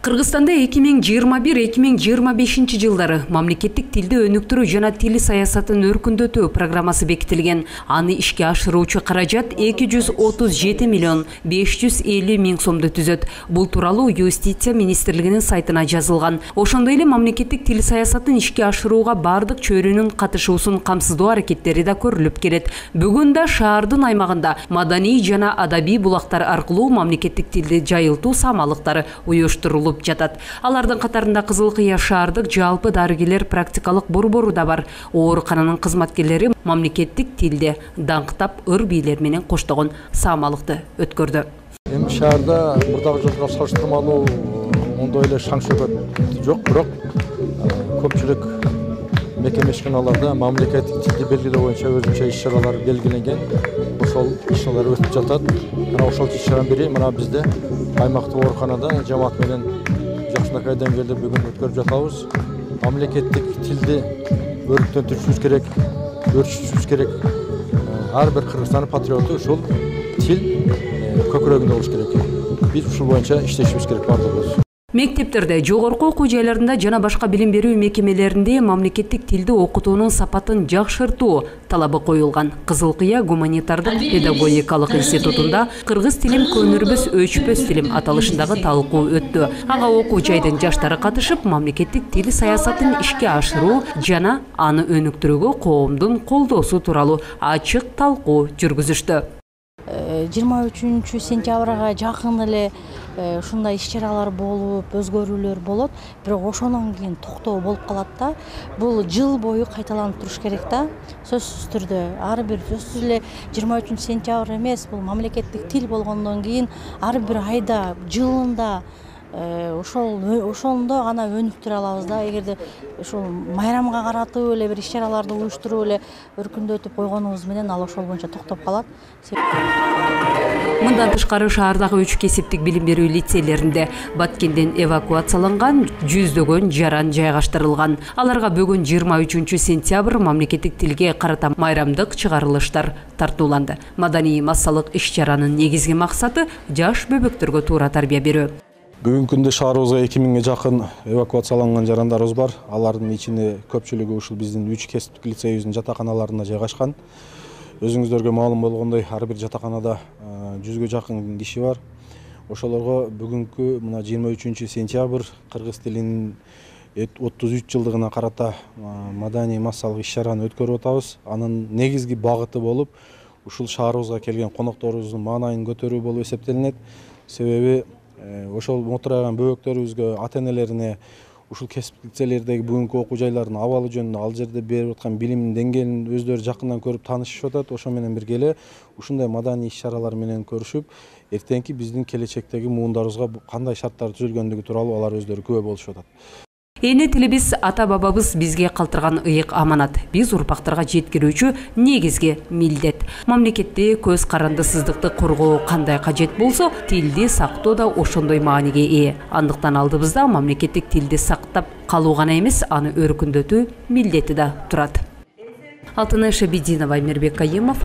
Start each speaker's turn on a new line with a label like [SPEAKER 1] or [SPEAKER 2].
[SPEAKER 1] Кыргызстанда 2021-2025 жылдары мамлекеттик тилди өнүктүрүү жана тил саясатын өркүндөтүү программасы бекитилген. Аны ишке ашыруучу каражат 237 миллион 550 миң сомду түзөт. Бул тууралуу Юстиция министрлигинин сайтына жазылган. Ошондой эле мамлекеттик тил саясатын ишке ашырууга бардык чөйрөнүн катышуусун камсыздоо аракеттери да көрүлүп келет. Бүгүн да шаардын аймагында маданий жана адабий булактар аркылуу мамлекеттик тилди жайылтуу самалыктары уюштурулуп жатат. Алардын катарында Кызылкыя шаардык жалпы дарыгерлер практикалык борбору да бар. Оорукананын кызматкерлери мамлекеттик тилде даңктап ыр бийлер менен коштогон самалыкты өткөрдү.
[SPEAKER 2] Эми шаарда мурдагы жылга салыштырмалуу ондой эле шаң шөкөт жок, бирок көпчүлүк мекемешканаларда мамлекеттик тилди белгилөө боюнча өзүнчө иш-чаралар белгиленген. Ошол иш-чаралар өтүп жатат. Мына ошол иш-чаранын бири мына бизде аймактык ооруканада жамаат менен жакшынакай деңгээлде бүгүн өткөрүп жатабыз. Мамлекеттик тилди өркүндөтүшүбүз керек, өрчүшүбүз керек. Ар бир кыргызстандын патриоту ушул тил көкүрөгүндө болуш керек. Биз ушул боюнча иштешибиз керек бардыгыбыз.
[SPEAKER 1] Мектептерде, жогорку окуу жайларында жана башка билим берүү мекемелеринде мамлекеттик тилди окутуунун сапатын жакшыртуу талабы коюлган. Кызылкыя гуманитардык педагогикалык институтунда кыргыз тилим көнүрбөс өчпөс тилим аталышындагы талкуу өттү. Ага окуу жайдын жаштары катышып, мамлекеттик тил саясатын ишке ашыруу жана аны өнүктүрүүгө коомдун колдоосу тууралуу ачык талкуу жүргүзүштү.
[SPEAKER 3] 23 сентябрга жакын эле ушундай иш-чаралар болуп, өзгөрүүлөр болот, бирок ошондон кийин токтоо болуп калат да. Бул жыл бою кайталанып туруш керек да. Сөзсүз түрдө ар бир сөзсүз эле 23 сентябрь эмес, бул мамлекеттик тил болгондон кийин ар бир айда, жылында ошондо гана өнүктүрө алабыз да. Эгерде ушул майрамга каратып эле бир иш-чараларды уюштуруп эле өркүндөтүп койгонубуз менен ал ошол боюнча токтоп калат.
[SPEAKER 1] Мындан тышкары шаардагы 3 кесиптик билим берүү лицейлеринде Баткенден эвакуацияланган жүздөгөн жаран жайгаштырылган. Аларга бүгүн 23 сентябрь мамлекеттик тилге карата майрамдык чыгарылыштар тартууланды. Маданий массалык иш-чаранын негизги максаты жаш бөбөктөргө туура тарбия берүү.
[SPEAKER 4] Бүгүнкү күндө шаарыбызга 2000ге жакын эвакуацияланган жарандарыбыз бар. Алардын ичинде көпчүлүгү ушул биздин 3 кесиптик лицейибиздин жатаканаларында жайгашкан. Өзүңүздөргө маалым болгондой, ар бир жатаканада 100ге жакын киши бар. Ошолорго бүгүнкү мына 23 сентябрь кыргыз тилинин 33 жылдыгына карата маданий массалык иш-чараны өткөрүп атабыз. Анын негизги багыты болуп, ушул шаарыбызга келген конокторубуздун маанайын көтөрүү болуп эсептелинет. Себеби ошол мотураган бөбөктөрүбүзгө, ата-энелерине ушул кесиптик лицейлердеги бүгүнкү окуу жайларынын абалы жөнүндө, ал жерде берип аткан билимдин деңгээлин өздөрү жакындан көрүп таанышып атат. Ошо менен бирге эле ушундай маданий иш-чаралар менен көрүшүп, эртеңки биздин келечектеги муундарыбызга кандай шарттар түзүлгөндүгү тууралуу алар өздөрү күбө болушуп атат.
[SPEAKER 1] Эне тилибиз ата-бабабыз бизге калтырган ыйык аманат. Биз урпактарга жеткирүүчү негизги милдет. Мамлекетти көз карандысыздыкты коргоо кандай кажет болсо, тилди сактоо да ошондой мааниге ээ. Андыктан алдыбызда мамлекеттик тилди сактап калуу гана эмес, аны өркүндөтүү милдети да турат. Алтынай Шабидинова, Мирбек Кайымов.